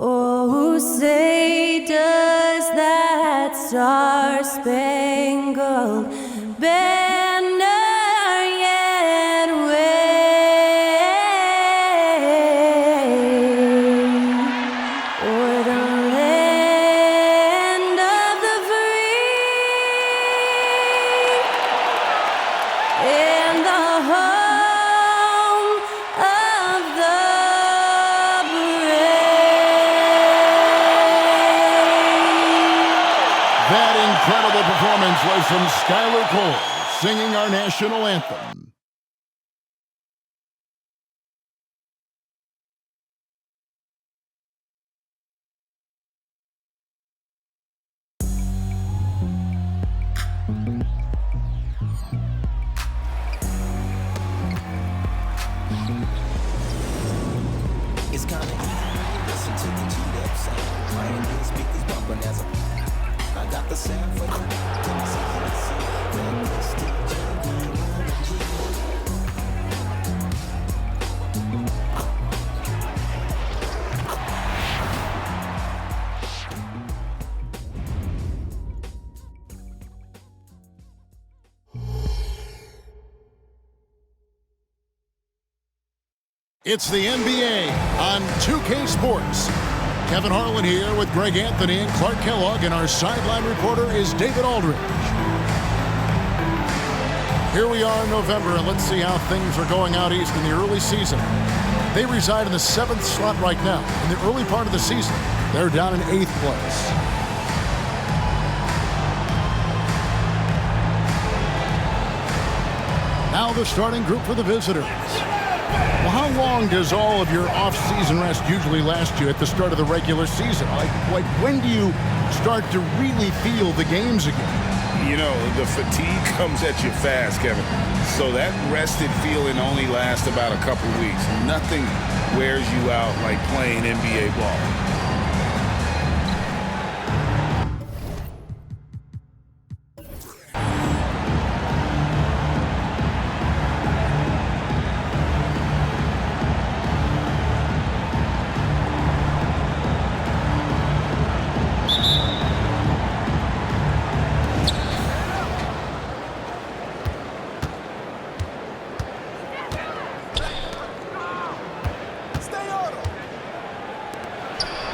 Oh, say does that star-spangled banner yet wave o'er the land of the free and the home of the That incredible performance was from Skylar Cole, singing our national anthem. It's kinda listen to the G-Dub sound. Playing these speakers bumping as I got the sound for you. It's the NBA on 2K Sports. Kevin Harlan here with Greg Anthony and Clark Kellogg, and our sideline reporter is David Aldridge. Here we are in November, and let's see how things are going out east in the early season. They reside in the 7th slot right now. In the early part of the season, they're down in 8th place. Now the starting group for the visitors. Well, how long does all of your off-season rest usually last you at the start of the regular season? Like when do you start to really feel the games again? You know, the fatigue comes at you fast, Kevin. So that rested feeling only lasts about a couple weeks. Nothing wears you out like playing NBA ball.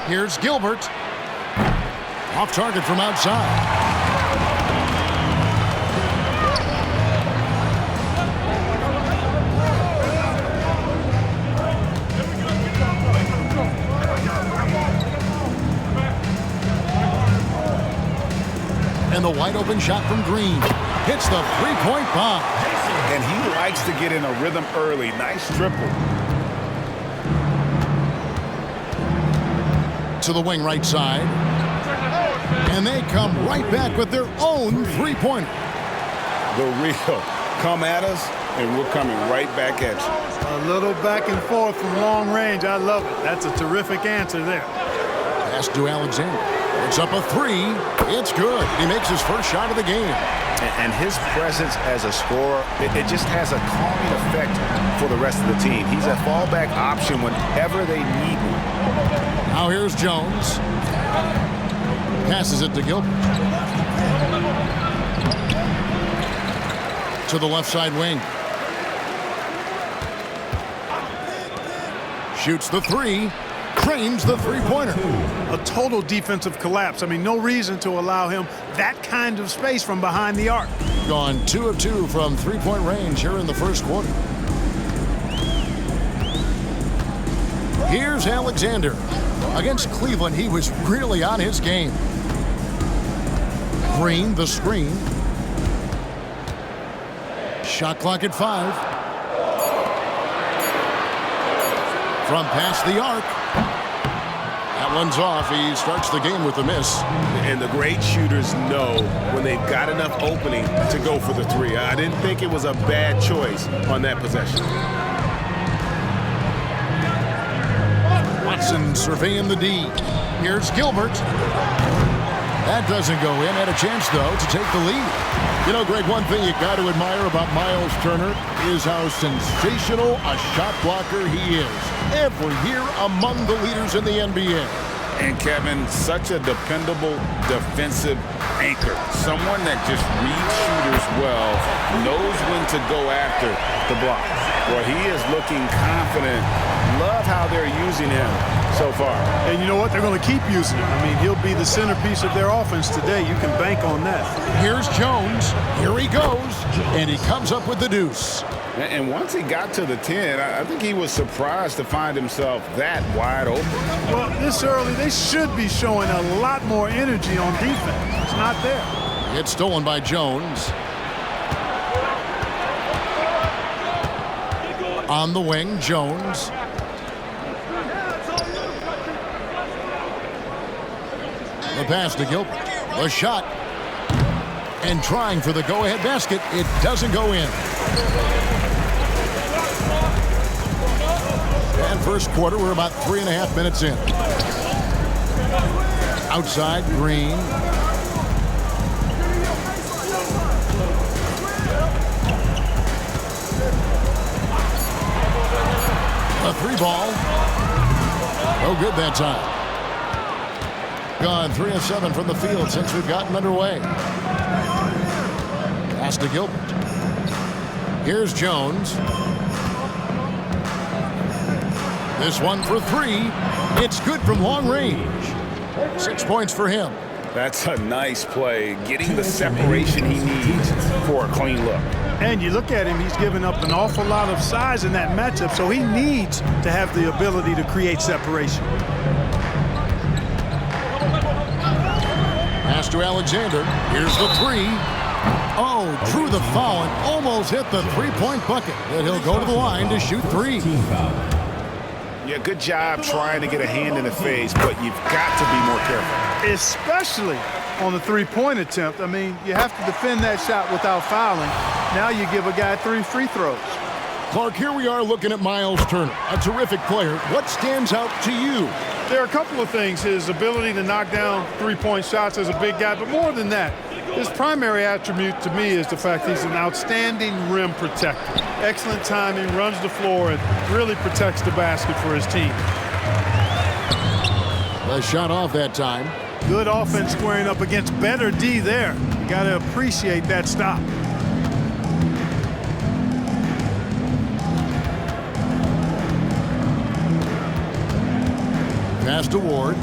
Here's Gilbert. Off target from outside. And the wide open shot from Green. Hits the three-point bomb. And he likes to get in a rhythm early. Nice triple. To the wing right side. And they come right back with their own three-pointer. The real. Come at us, and we're coming right back at you. A little back and forth from long range. I love it. That's a terrific answer there. Pass to Alexander. It's up a three. It's good. He makes his first shot of the game. And his presence as a scorer, it just has a calming effect for the rest of the team. He's a fallback option whenever they need one. Now here's Jones. Passes it to Gilbert. To the left side wing. Shoots the three. Cranes the three-pointer. A total defensive collapse. I mean, no reason to allow him that kind of space from behind the arc. Gone 2 of 2 from three-point range here in the first quarter. Here's Alexander. Against Cleveland, he was really on his game. Green, the screen. Shot clock at 5. From past the arc. That one's off. He starts the game with a miss. And the great shooters know when they've got enough opening to go for the three. I didn't think it was a bad choice on that possession. Watson surveying the D. Here's Gilbert. That doesn't go in. Had a chance, though, to take the lead. You know, Greg, one thing you got to admire about Miles Turner is how sensational a shot blocker he is. Every year among the leaders in the NBA. And Kevin, such a dependable defensive anchor. Someone that just reads shooters well, knows when to go after the block. Well, he is looking confident. Love how they're using him so far. And you know what? They're going to keep using him. I mean, he'll be the centerpiece of their offense today. You can bank on that. Here's Jones. Here he goes. And he comes up with the deuce. And once he got to the 10, I think he was surprised to find himself that wide open. Well, this early, they should be showing a lot more energy on defense. It's not there. It's stolen by Jones. On the wing, Jones. The pass to Gilbert. The shot. And trying for the go-ahead basket. It doesn't go in. And first quarter, we're about 3.5 minutes in. Outside, Green. A 3-ball. No good that time. Gone 3 of 7 from the field since we've gotten underway. Pass to Gilbert. Here's Jones. This one for 3. It's good from long range. 6 points for him. That's a nice play, getting the separation he needs for a clean look. And you look at him, he's given up an awful lot of size in that matchup, so he needs to have the ability to create separation. Pass to Alexander. Here's the 3. Oh, drew the foul and almost hit the three-point bucket. Then he'll go to the line to shoot 3. Yeah, good job trying to get a hand in the face, but you've got to be more careful. Especially on the three-point attempt. I mean, you have to defend that shot without fouling. Now you give a guy 3 free throws. Clark, here we are looking at Miles Turner, a terrific player. What stands out to you? There are a couple of things. His ability to knock down three-point shots as a big guy, but more than that, his primary attribute to me is the fact he's an outstanding rim protector. Excellent timing, runs the floor, and really protects the basket for his team. The shot off that time. Good offense squaring up against better D there. You got to appreciate that stop. Pass to Ward.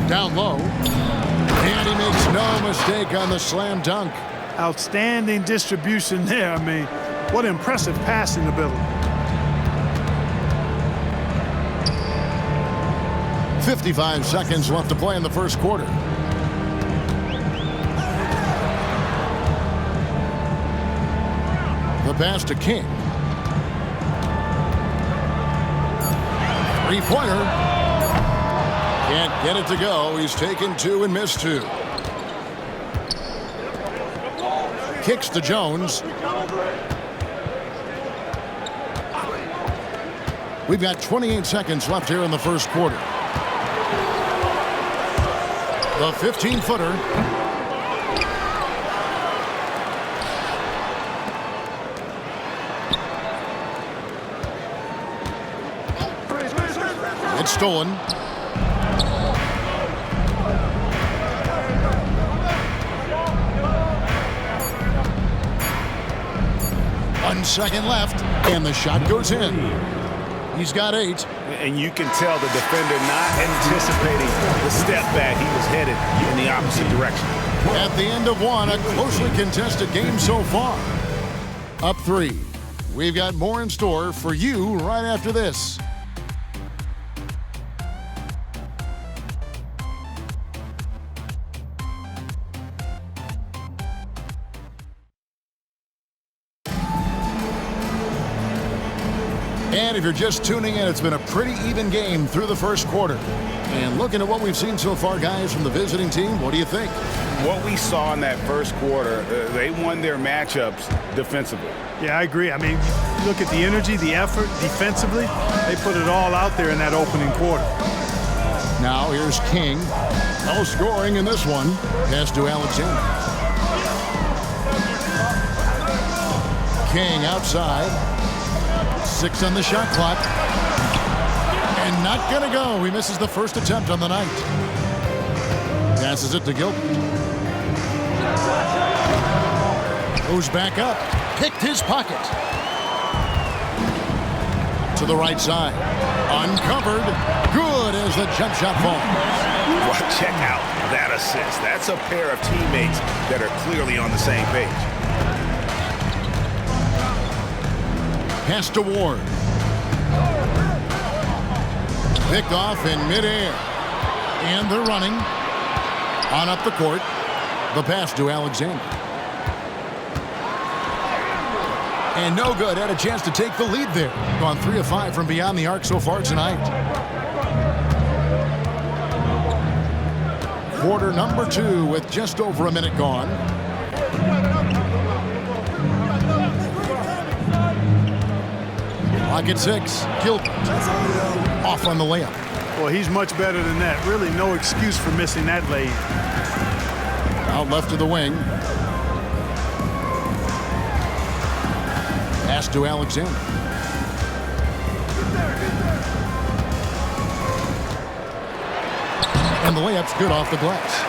Down low. And he makes no mistake on the slam dunk. Outstanding distribution there. I mean, what impressive passing ability. 55 seconds left to play in the first quarter. The pass to King. Three-pointer. Can't get it to go. He's taken 2 and missed 2. Kicks to Jones. We've got 28 seconds left here in the first quarter. The 15-footer. It's stolen. One second left, and the shot goes in. He's got 8. And you can tell the defender not anticipating the step back. He was headed in the opposite direction. At the end of 1, a closely contested game so far. Up 3. We've got more in store for you right after this. And if you're just tuning in, it's been a pretty even game through the first quarter. And looking at what we've seen so far, guys, from the visiting team, what do you think? What we saw in that first quarter, they won their matchups defensively. Yeah, I agree. I mean, you look at the energy, the effort defensively, they put it all out there in that opening quarter. Now here's King. No scoring in this one. Pass to Alexander. King outside. 6 on the shot clock. And not going to go. He misses the first attempt on the night. Passes it to Gilbert. Goes back up. Picked his pocket. To the right side. Uncovered. Good as the jump shot falls. Well, check out that assist. That's a pair of teammates that are clearly on the same page. Pass to Ward. Picked off in midair. And they're running. On up the court. The pass to Alexander. And no good. Had a chance to take the lead there. Gone 3 of 5 from beyond the arc so far tonight. Quarter number 2 with just over a minute gone. Clock at 6. Gilbert. Off on the layup. Well, he's much better than that. Really no excuse for missing that lane. Out left of the wing. Pass to Alexander. And the layup's good off the glass.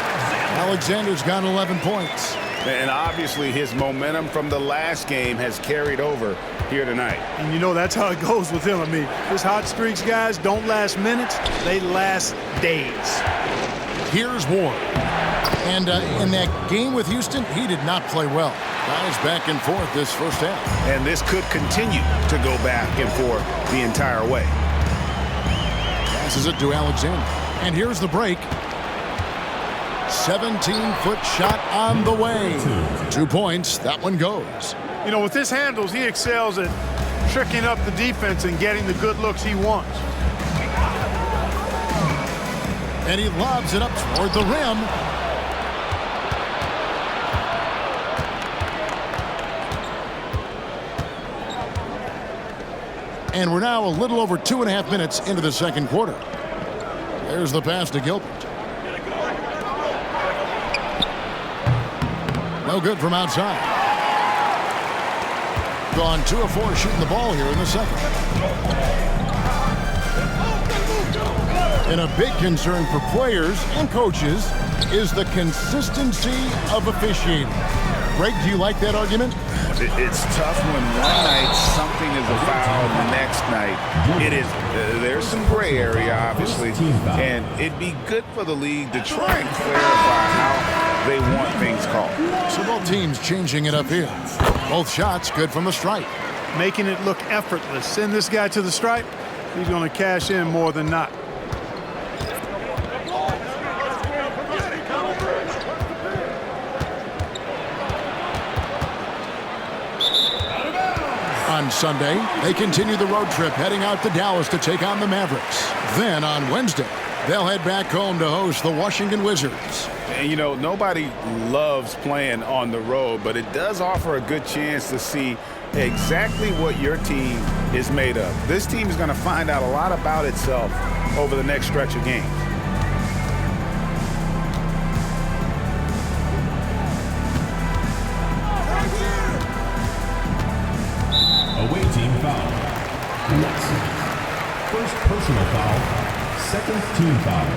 Alexander's got 11 points. And obviously his momentum from the last game has carried over here tonight. And you know that's how it goes with him. I mean, his hot streaks, guys, don't last minutes. They last days. Here's Ward. And in that game with Houston, he did not play well. Guys back and forth this first half. And this could continue to go back and forth the entire way. Passes it to Alexander. And here's the break. 17-foot shot on the way. 2 points. That one goes. You know, with his handles, he excels at tricking up the defense and getting the good looks he wants. And he lobs it up toward the rim. And we're now a little over 2.5 minutes into the second quarter. There's the pass to Gilbert. No good from outside. Gone 2 of 4 shooting the ball here in the second. And a big concern for players and coaches is the consistency of officiating. Greg, do you like that argument? It's tough when one night something is a foul, the next night it is. There's some gray area, obviously, and it'd be good for the league to try and clarify how they want things called. So both teams changing it up here. Both shots good from the stripe. Making it look effortless. Send this guy to the stripe, he's going to cash in more than not. On Sunday, they continue the road trip heading out to Dallas to take on the Mavericks. Then on Wednesday, they'll head back home to host the Washington Wizards. And you know, nobody loves playing on the road, but it does offer a good chance to see exactly what your team is made of. This team is going to find out a lot about itself over the next stretch of games. Away team foul. First personal foul. Second team foul.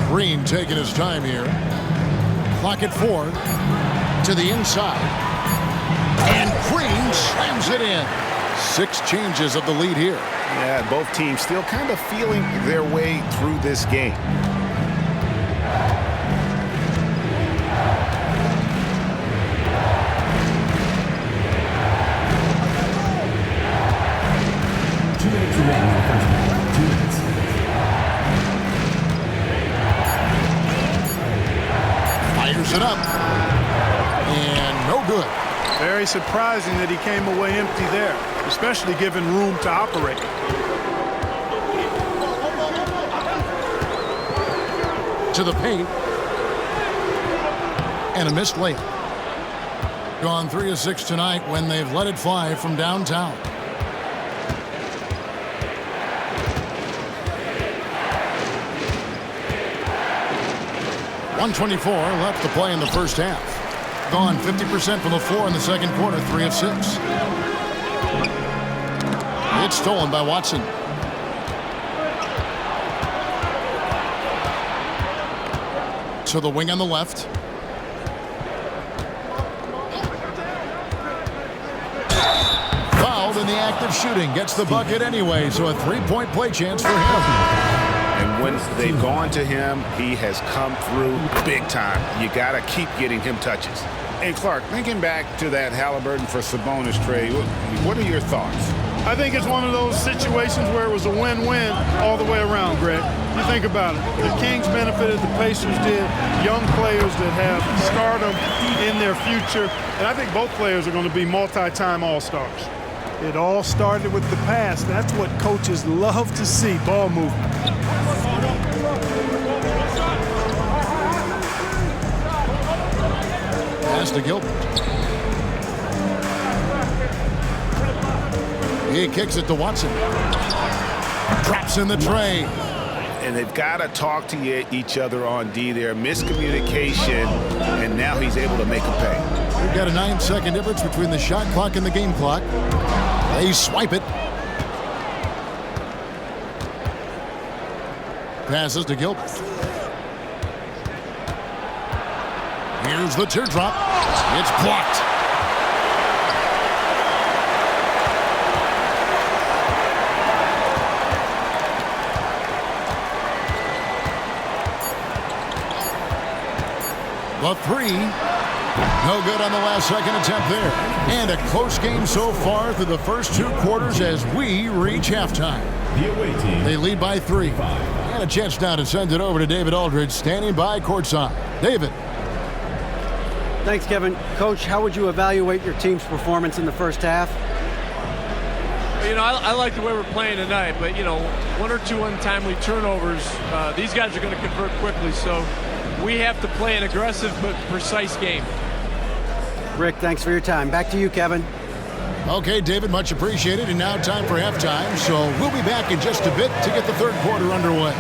Green taking his time here. Clock at 4. To the inside. And Green slams it in. 6 changes of the lead here. Yeah, both teams still kind of feeling their way through this game. Fires it up. And no good. Very surprising that he came away empty there, especially given room to operate. To the paint. And a missed layup. Gone 3 of 6 tonight when they've let it fly from downtown. 1:24 left to play in the first half. Gone 50% from the floor in the second quarter, 3 of 6. It's stolen by Watson. To the wing on the left. Fouled in the act of shooting. Gets the bucket anyway, so a 3-point play chance for him. And when they've gone to him, he has come through big time. You got to keep getting him touches. Hey, Clark, thinking back to that Halliburton for Sabonis trade, what are your thoughts? I think it's one of those situations where it was a win-win all the way around, Greg. You think about it. The Kings benefited, the Pacers did. Young players that have stardom in their future. And I think both players are going to be multi-time All-Stars. It all started with the pass. That's what coaches love to see, ball movement. Pass to Gilbert. He kicks it to Watson. Drops in the tray. And they've got to talk to each other on D there. Miscommunication, and now he's able to make a pay. We've got a 9-second difference between the shot clock and the game clock. They swipe it. Passes to Gilbert. Here's the teardrop. It's blocked. The three, no good on the last second attempt there. And a close game so far through the first 2 quarters as we reach halftime. The away team. They lead by 3. And a chance now to send it over to David Aldridge, standing by courtside. David. Thanks, Kevin. Coach, how would you evaluate your team's performance in the first half? You know, I like the way we're playing tonight, but, you know, 1 or 2 untimely turnovers, these guys are going to convert quickly, so we have to play an aggressive but precise game. Rick, thanks for your time. Back to you, Kevin. Okay, David, much appreciated. And now time for halftime, so we'll be back in just a bit to get the third quarter underway.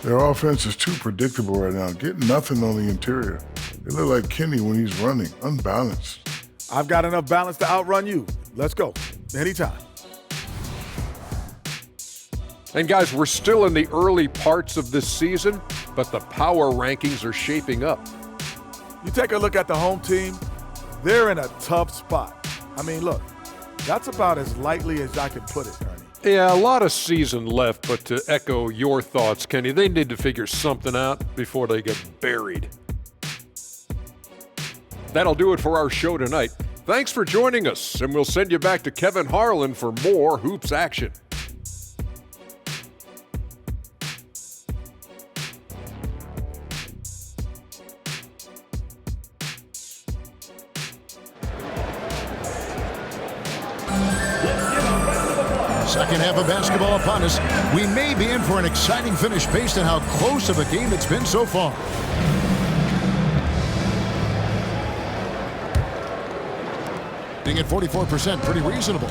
Their offense is too predictable right now. Getting nothing on the interior. They look like Kenny when he's running, unbalanced. I've got enough balance to outrun you. Let's go. Anytime. And guys, we're still in the early parts of this season, but the power rankings are shaping up. You take a look at the home team, they're in a tough spot. I mean, look, that's about as lightly as I can put it, Ernie. Yeah, a lot of season left, but to echo your thoughts, Kenny, they need to figure something out before they get buried. That'll do it for our show tonight. Thanks for joining us, and we'll send you back to Kevin Harlan for more Hoops action. Second half of basketball upon us. We may be in for an exciting finish based on how close of a game it's been so far. Being at 44%, pretty reasonable.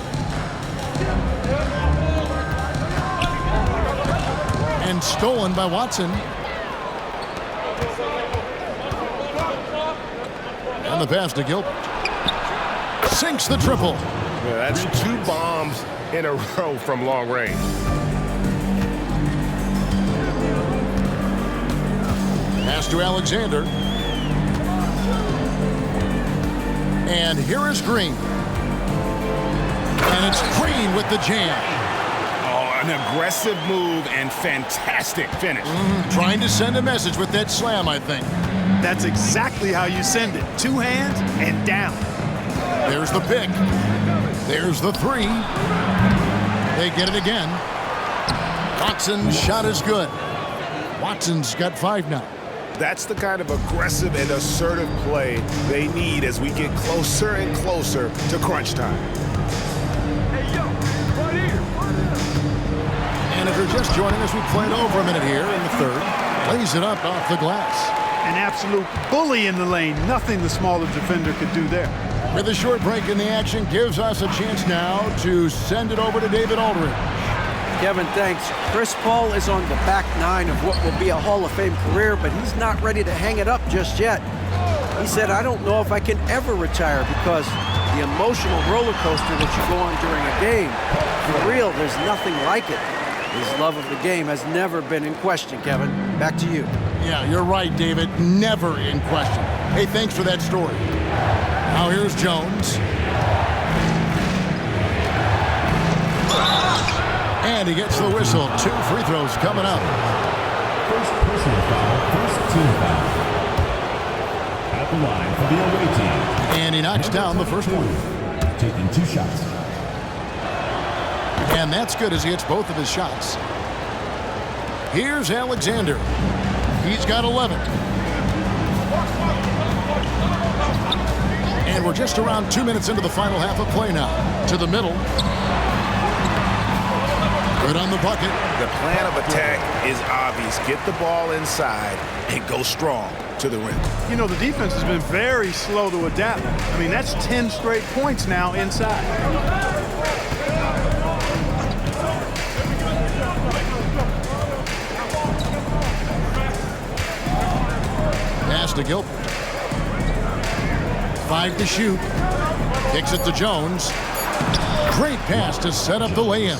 And stolen by Watson. And the pass to Gilbert. Sinks the triple. Yeah, that's 2 bombs in a row from long range. Pass to Alexander. And here is Green. And it's Green with the jam. Oh, an aggressive move and fantastic finish. Trying to send a message with that slam, I think. That's exactly how you send it. 2 hands and down. There's the pick. There's the 3. They get it again. Watson's shot is good. Watson's got 5 now. That's the kind of aggressive and assertive play they need as we get closer and closer to crunch time. And if you're just joining us, we played over a minute here in the third. Lays it up off the glass. an absolute bully in the lane. Nothing the smaller defender could do there. With a short break in the action, gives us a chance now to send it over to David Aldridge. Kevin, thanks. Chris Paul is on the back nine of what will be a Hall of Fame career, but he's not ready to hang it up just yet. He said, I don't know if I can ever retire because the emotional roller coaster that you go on during a game, for real, there's nothing like it. His love of the game has never been in question, Kevin. Back to you. Yeah, you're right, David. Never in question. Hey, thanks for that story. Now here's Jones. And he gets the whistle. 2 free throws coming up. First personal foul, first team foul. At the line for the away team. And he knocks down the first one. Taking 2 shots. And that's good as he hits both of his shots. Here's Alexander. He's got 11. And we're just around 2 minutes into the final half of play now. To the middle. Good on the bucket. The plan of attack is obvious. Get the ball inside and go strong to the rim. You know, the defense has been very slow to adapt. I mean, that's 10 straight points now inside. Pass to Gilbert. 5 to shoot. Kicks it to Jones. Great pass to set up the lay-in.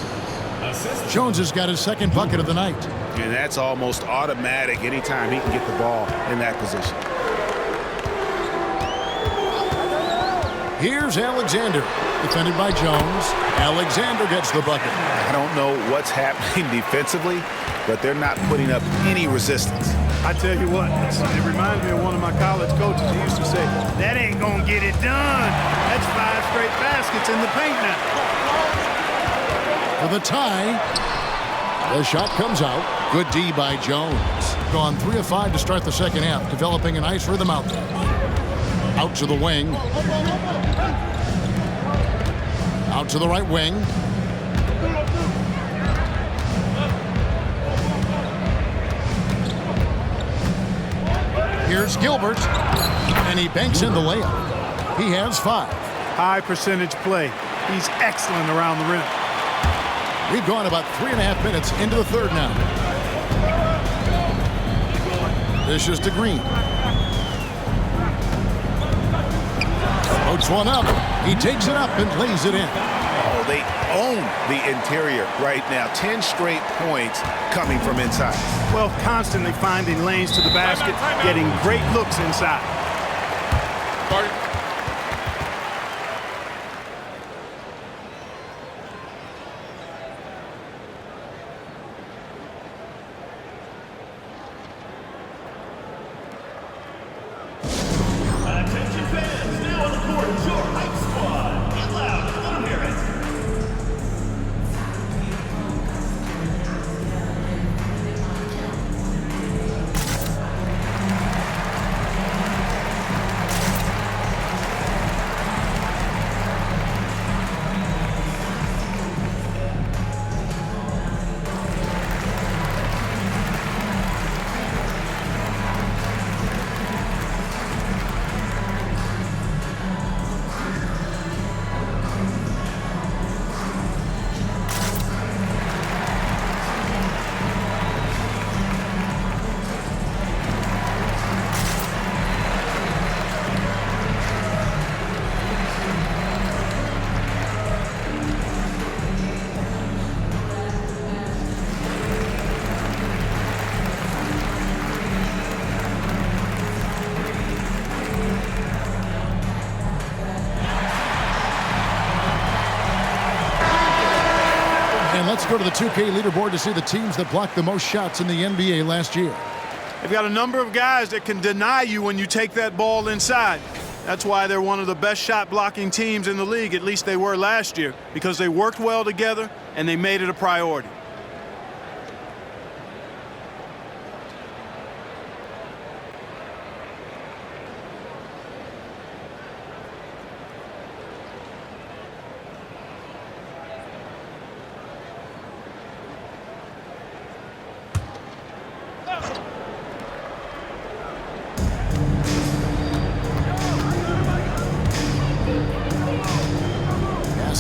Jones has got his second bucket of the night. And that's almost automatic anytime he can get the ball in that position. Here's Alexander. Defended by Jones. Alexander gets the bucket. I don't know what's happening defensively, but they're not putting up any resistance. I tell you what, it reminds me of one of my college coaches. He used to say, that ain't gonna get it done. That's 5 straight baskets in the paint now. For the tie. The shot comes out. Good D by Jones. Gone 3 of 5 to start the second half, developing a nice rhythm out there. Out to the wing. Out to the right wing. Here's Gilbert, and he banks in the layup. He has 5. High percentage play. He's excellent around the rim. We've gone about 3.5 minutes into the third now. This is to Green. Floats one up. He takes it up and lays it in. Oh, they own the interior right now. 10 straight points coming from inside. Well, constantly finding lanes to the basket, getting great looks inside. Let's go to the 2K leaderboard to see the teams that blocked the most shots in the NBA last year. They've got a number of guys that can deny you when you take that ball inside. That's why they're one of the best shot blocking teams in the league, at least they were last year, because they worked well together and they made it a priority.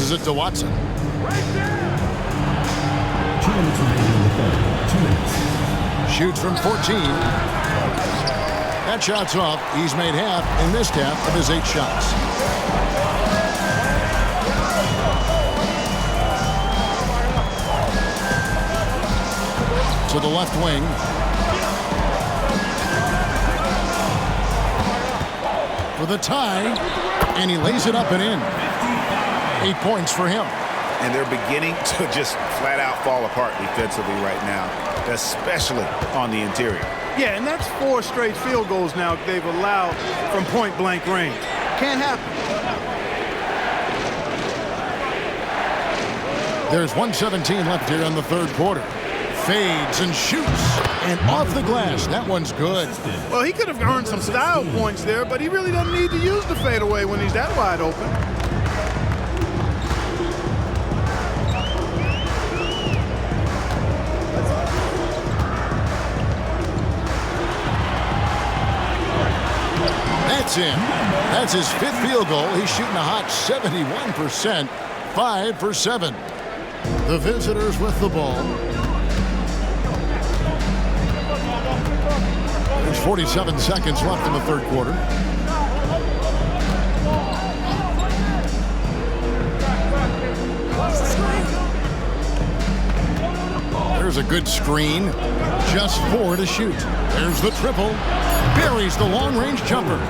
Passes it to Watson. 2 minutes remaining in the third. 2 minutes. Shoots from 14. That shot's off. He's made half in this half of his 8 shots. To the left wing. For the tie, and he lays it up and in. 8 points for him. And they're beginning to just flat out fall apart defensively right now, especially on the interior. Yeah, and that's 4 straight field goals now they've allowed from point-blank range. Can't happen. There's 1:17 left here in the third quarter. Fades and shoots, and off the glass. That one's good. Well, he could have earned some style points there, but he really doesn't need to use the fadeaway when he's that wide open. That's in. That's his 5th field goal. He's shooting a hot 71%, 5 for 7. The visitors with the ball. There's 47 seconds left in the third quarter. There's a good screen. Just 4 to shoot. There's the triple. Buries the long-range jumper.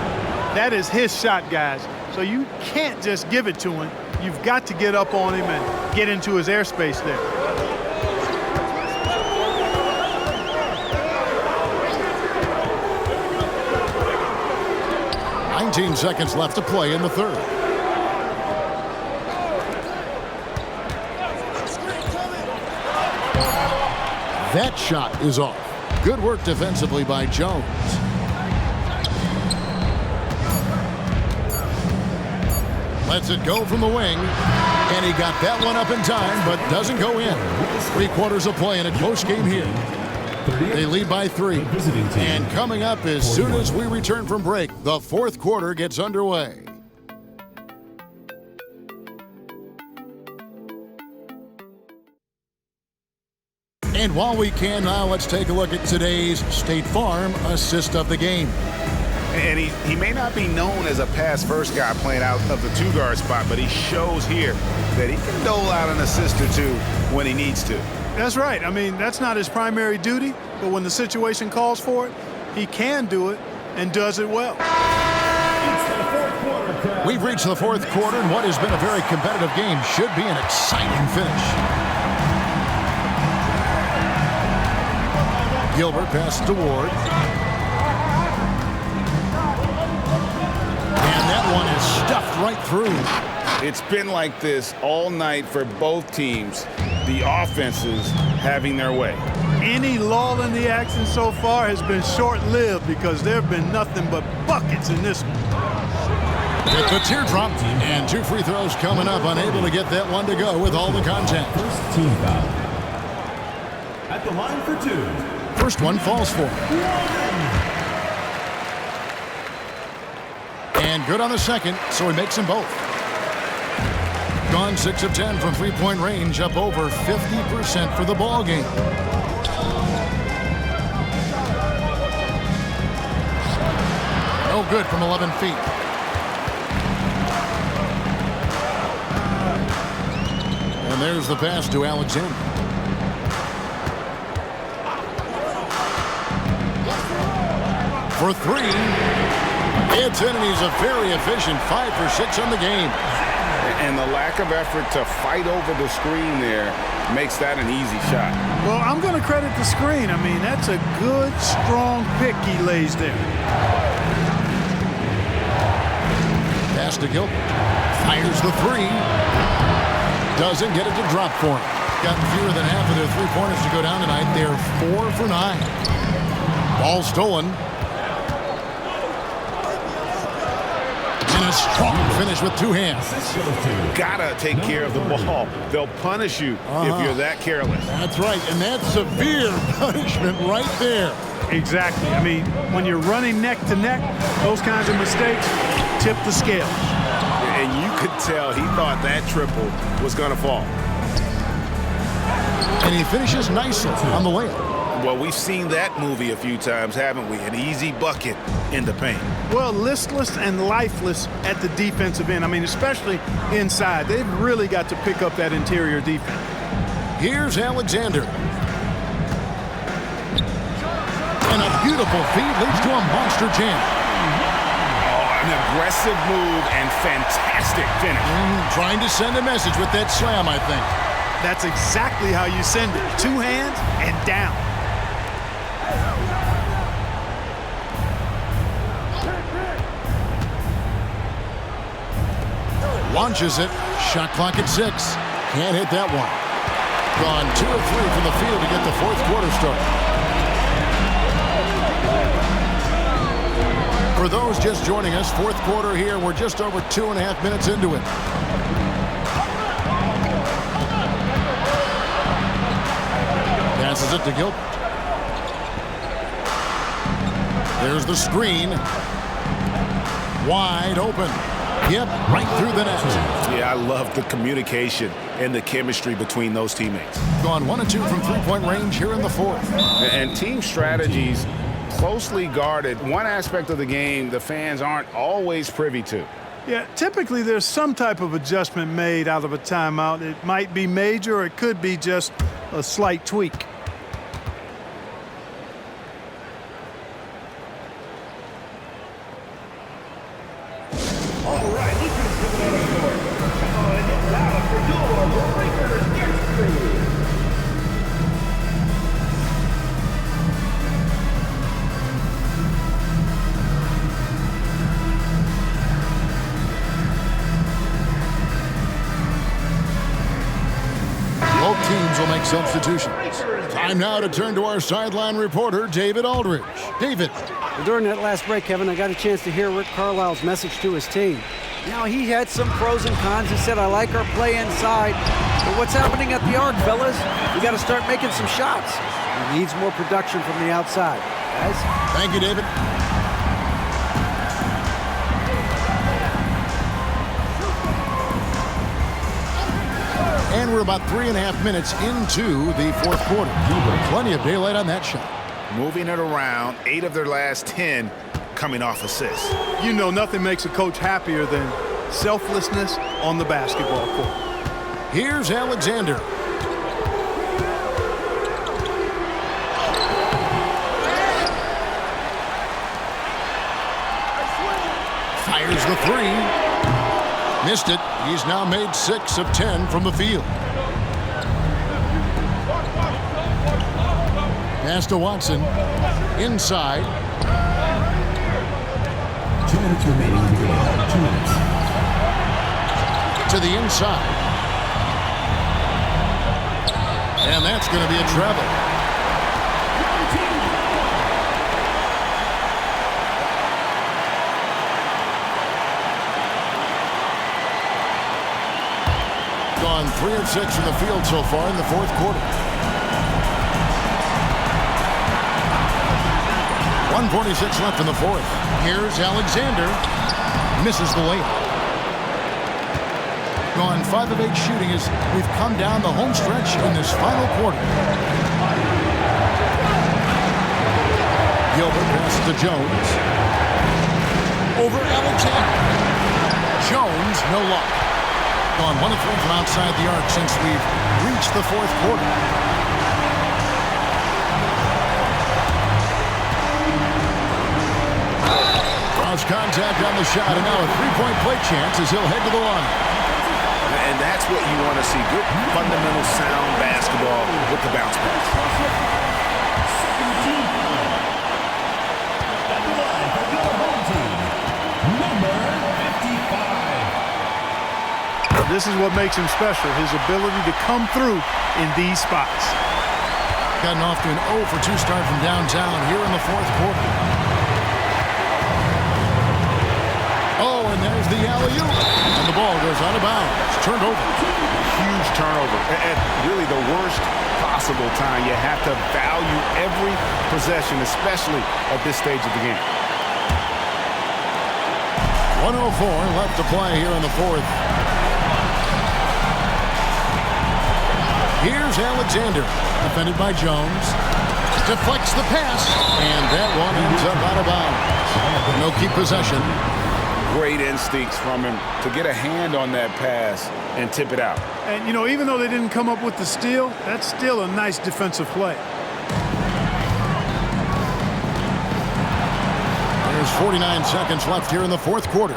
That is his shot, guys. So you can't just give it to him. You've got to get up on him and get into his airspace there. Nineteen seconds left to play in the third. That shot is off. Good work defensively by Jones. Lets it go from the wing. And he got that one up in time, but doesn't go in. 3 quarters of play in a close game here. They lead by 3. And coming up as soon as we return from break, the fourth quarter gets underway. And while we can now, let's take a look at today's State Farm assist of the game. And he may not be known as a pass-first guy playing out of the 2-guard spot, but he shows here that he can dole out an assist or 2 when he needs to. That's right. I mean, that's not his primary duty, but when the situation calls for it, he can do it and does it well. We've reached the fourth quarter, and what has been a very competitive game should be an exciting finish. Gilbert passes to Ward. And that one is stuffed right through. It's been like this all night for both teams. The offenses having their way. Any lull in the action so far has been short-lived because there have been nothing but buckets in this one. With the teardrop, and 2 free throws coming up, unable to get that one to go with all the contact. First team foul. At the line for 2. First one falls for. And good on the second, so he makes them both. Gone 6 of 10 from 3-point range, up over 50% for the ball game. No good from 11 feet. And there's the pass to Alexander. For 3. It's in, and he's a very efficient 5 for 6 on the game. And the lack of effort to fight over the screen there makes that an easy shot. Well, I'm going to credit the screen. I mean, that's a good, strong pick he lays there. Pass to Gilbert. Fires the 3. Doesn't get it to drop for him. Got fewer than half of their 3-pointers to go down tonight. They're 4 for 9. Ball stolen. And a strong finish with 2 hands. Gotta take care of the ball. They'll punish you if you're that careless. That's right, and that's severe punishment right there. Exactly. I mean, when you're running neck to neck, those kinds of mistakes tip the scale. And you could tell he thought that triple was going to fall. And he finishes nicely on the layup. Well, we've seen that movie a few times, haven't we? An easy bucket in the paint. Well, listless and lifeless at the defensive end. I mean, especially inside. They've really got to pick up that interior defense. Here's Alexander. And a beautiful feed leads to a monster jam. Oh, an aggressive move and fantastic finish. Trying to send a message with that slam, I think. That's exactly how you send it. Two hands and down. Launches it. Shot clock at 6. Can't hit that one. Gone 2 of 3 from the field to get the fourth quarter started. For those just joining us, fourth quarter here. We're just over 2.5 minutes into it. Passes it to Gilbert. There's the screen. Wide open. Yep, right through the net. Yeah, I love the communication and the chemistry between those teammates. Gone 1 of 2 from three-point range here in the fourth. And team strategies closely guarded. One aspect of the game the fans aren't always privy to. Yeah, typically there's some type of adjustment made out of a timeout. It might be major or it could be just a slight tweak. Both teams will make substitutions. Time now to turn to our sideline reporter, David Aldridge. David. Well, during that last break, Kevin, I got a chance to hear Rick Carlisle's message to his team. Now, he had some pros and cons. He said, I like our play inside. But what's happening at the arc, fellas? We got to start making some shots. He needs more production from the outside. Guys? Thank you, David. And we're about 3.5 minutes into the fourth quarter. Plenty of daylight on that shot. Moving it around, 8 of their last 10 coming off assists. You know, nothing makes a coach happier than selflessness on the basketball court. Here's Alexander. Fires the 3. Missed it. He's now made 6 of 10 from the field. Pass to Watson. Inside. 2 minutes remaining in the game. 2 minutes. To the inside. And that's going to be a travel. Gone 3 of 6 from the field so far in the fourth quarter. 1:46 left in the fourth. Here's Alexander. Misses the layup. Gone 5 of 8 shooting as we've come down the home stretch in this final quarter. Gilbert passes to Jones. Over Alexander. Jones, no luck. Gone 1 of 3 from outside the arc since we've reached the fourth quarter. Cross contact on the shot, and now a three-point play chance as he'll head to the line. And that's what you want to see. Good, fundamental, sound basketball with the bounce pass. At the line for your home team, number 55. This is what makes him special, his ability to come through in these spots. Gotten off to an 0 for 2 start from downtown here in the fourth quarter. Oh, and there's the alley-oop. And the ball goes out of bounds. Turned over. Huge turnover. At really the worst possible time. You have to value every possession, especially at this stage of the game. 1:04 left to play here in the fourth. Here's Alexander, defended by Jones. Deflects the pass, and that one ends up out of bounds. No keep possession. Great instincts from him to get a hand on that pass and tip it out. And, you know, even though they didn't come up with the steal, that's still a nice defensive play. There's 49 seconds left here in the fourth quarter.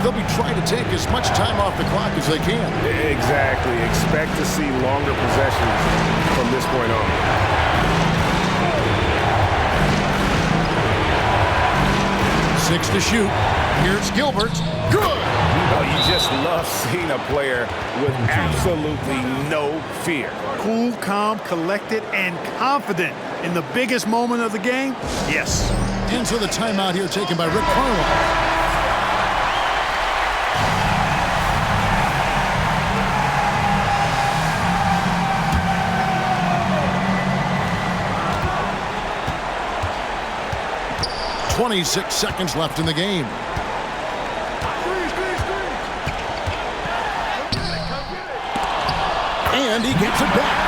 They'll be trying to take as much time off the clock as they can. Exactly. Expect to see longer possessions from this point on. 6 to shoot. Here's Gilbert. Good! Oh, you just love seeing a player with absolutely no fear. Cool, calm, collected, and confident in the biggest moment of the game? Yes. Into the timeout here taken by Rick Carlisle. 26 seconds left in the game. And he gets it back.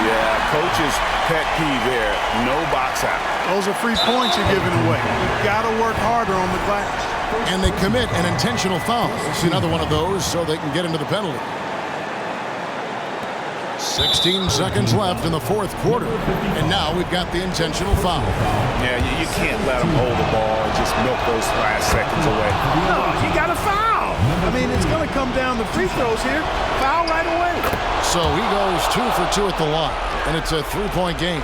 Yeah, coach's pet peeve there. No box out. Those are free points you're giving away. You've got to work harder on the glass. And they commit an intentional foul. It's another one of those so they can get into the penalty. 16 seconds left in the fourth quarter. And now we've got the intentional foul. Yeah, you can't let them hold the ball and just milk those last seconds away. No, you got to foul. I mean, it's going to come down to free throws here. Foul right away. So he goes 2 for 2 at the line. And it's a 3-point game.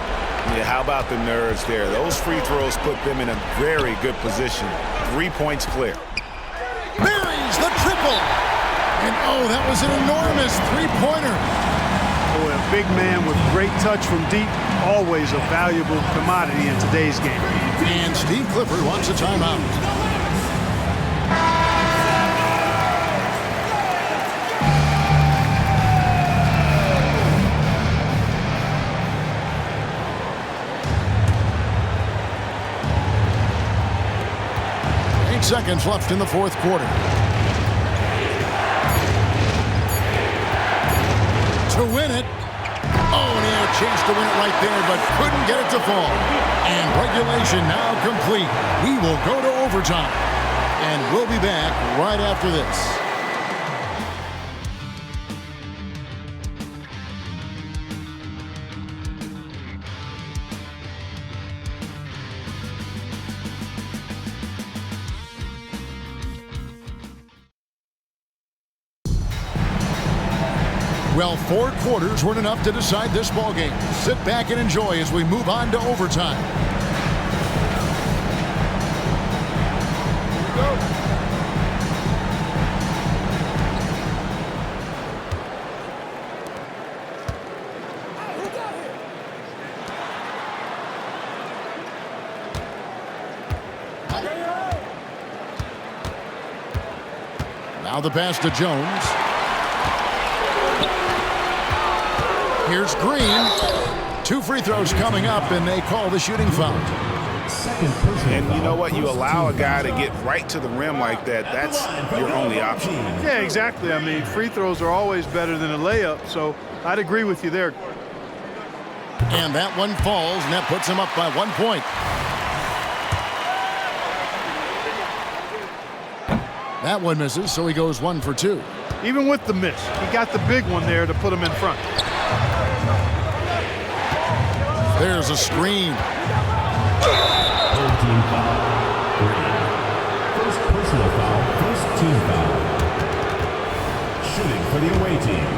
Yeah, how about the nerves there? Those free throws put them in a very good position. 3 points clear. Buries the triple. And oh, that was an enormous three-pointer. Boy, a big man with great touch from deep, always a valuable commodity in today's game. And Steve Clifford wants a timeout. Seconds left in the fourth quarter. To win it. Oh, and he had a chance to win it right there, but couldn't get it to fall. And regulation now complete. We will go to overtime. And we'll be back right after this. Well, 4 quarters weren't enough to decide this ballgame. Sit back and enjoy as we move on to overtime. Now the pass to Jones. Here's Green. 2 free throws coming up, and they call the shooting foul. And you know what? You allow a guy to get right to the rim like that. That's your only option. Yeah, exactly. I mean, free throws are always better than a layup, so I'd agree with you there. And that one falls, and that puts him up by 1 point. That one misses, so he goes 1 for 2. Even with the miss, he got the big one there to put him in front. There's a screen. Team foul. 3. First personal foul, first team foul. Shooting for the away team.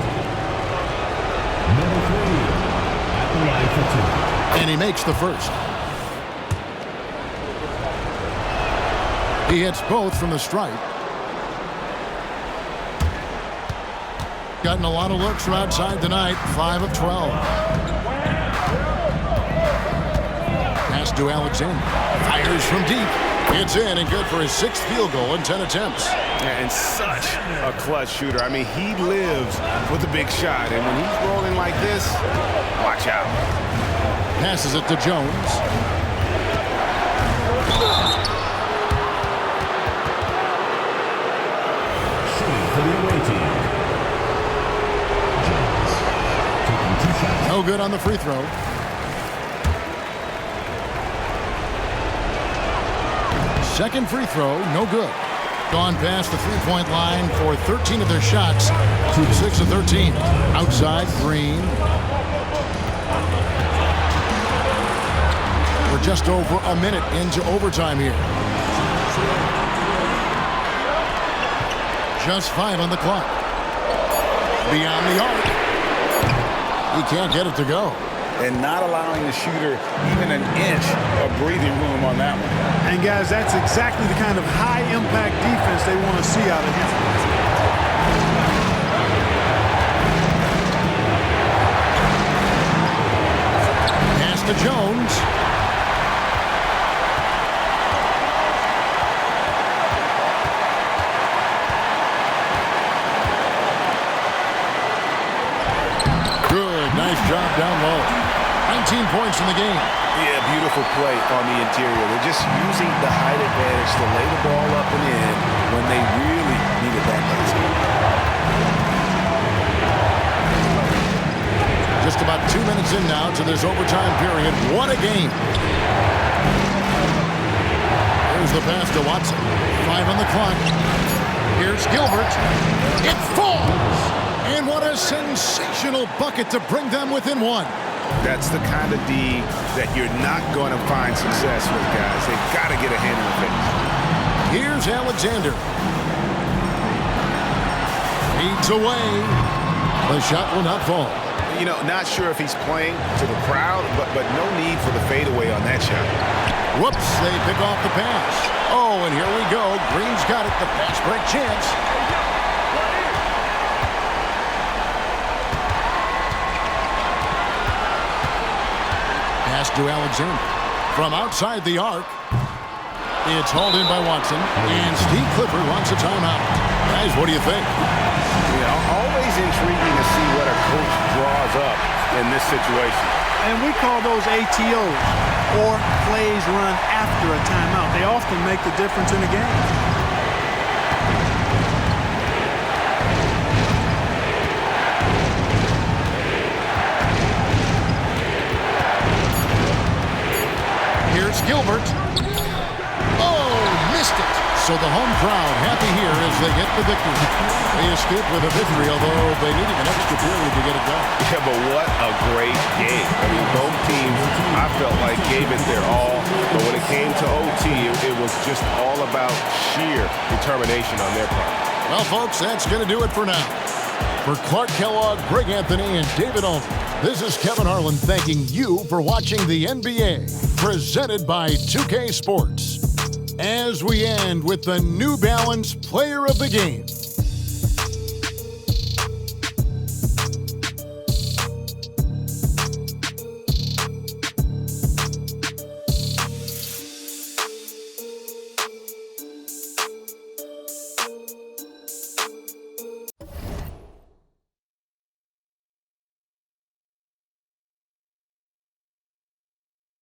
Number 3 at the line for 2. And he makes the first. He hits both from the stripe. Gotten a lot of looks from outside tonight. 5 of 12. Pass to Alexander. Fires from deep. It's in and good for his 6th field goal in 10 attempts. Yeah, and such a clutch shooter. I mean, he lives with a big shot. And when he's rolling like this, watch out. Pass. Passes it to Jones. No good on the free throw. Second free throw, no good. Gone past the three-point line for 13 of their shots. 6 of 13. Outside, Green. We're just over a minute into overtime here. Just 5 on the clock. Beyond the arc. He can't get it to go. And not allowing the shooter even an inch of breathing room on that one. And guys, that's exactly the kind of high-impact defense they want to see out of him. Pass to Jones. Good, nice job down low. 19 points in the game. Yeah, beautiful play on the interior. They're just using the height advantage to lay the ball up and in when they really needed that basket. Just about 2 minutes in now to this overtime period. What a game. Here's the pass to Watson. 5 on the clock. Here's Gilbert. It falls. And what a sensational bucket to bring them within 1. That's the kind of D that you're not going to find success with, guys. They've got to get a hand in the face. Here's Alexander. Feeds away. The shot will not fall. You know, not sure if he's playing to the crowd, but no need for the fadeaway on that shot. Whoops, they pick off the pass. Oh, and here we go. Green's got it. The fast break chance. Pass to Alexander. From outside the arc. It's hauled in by Watson. And Steve Clifford wants a timeout. Guys, what do you think? You know, always intriguing to see what a coach draws up in this situation. And we call those ATOs, or plays run after a timeout. They often make the difference in a game. Here's Gilbert. Oh, missed it. So the home crowd happy here as they get the victory. They escape with a victory, although they needed an extra period to get it done. Yeah, but what a great game. I mean, both teams, I felt like, gave it their all. But when it came to OT, it was just all about sheer determination on their part. Well, folks, that's going to do it for now. For Clark Kellogg, Greg Anthony, and David Olney, this is Kevin Harlan thanking you for watching the NBA, presented by 2K Sports. As we end with the New Balance Player of the Game,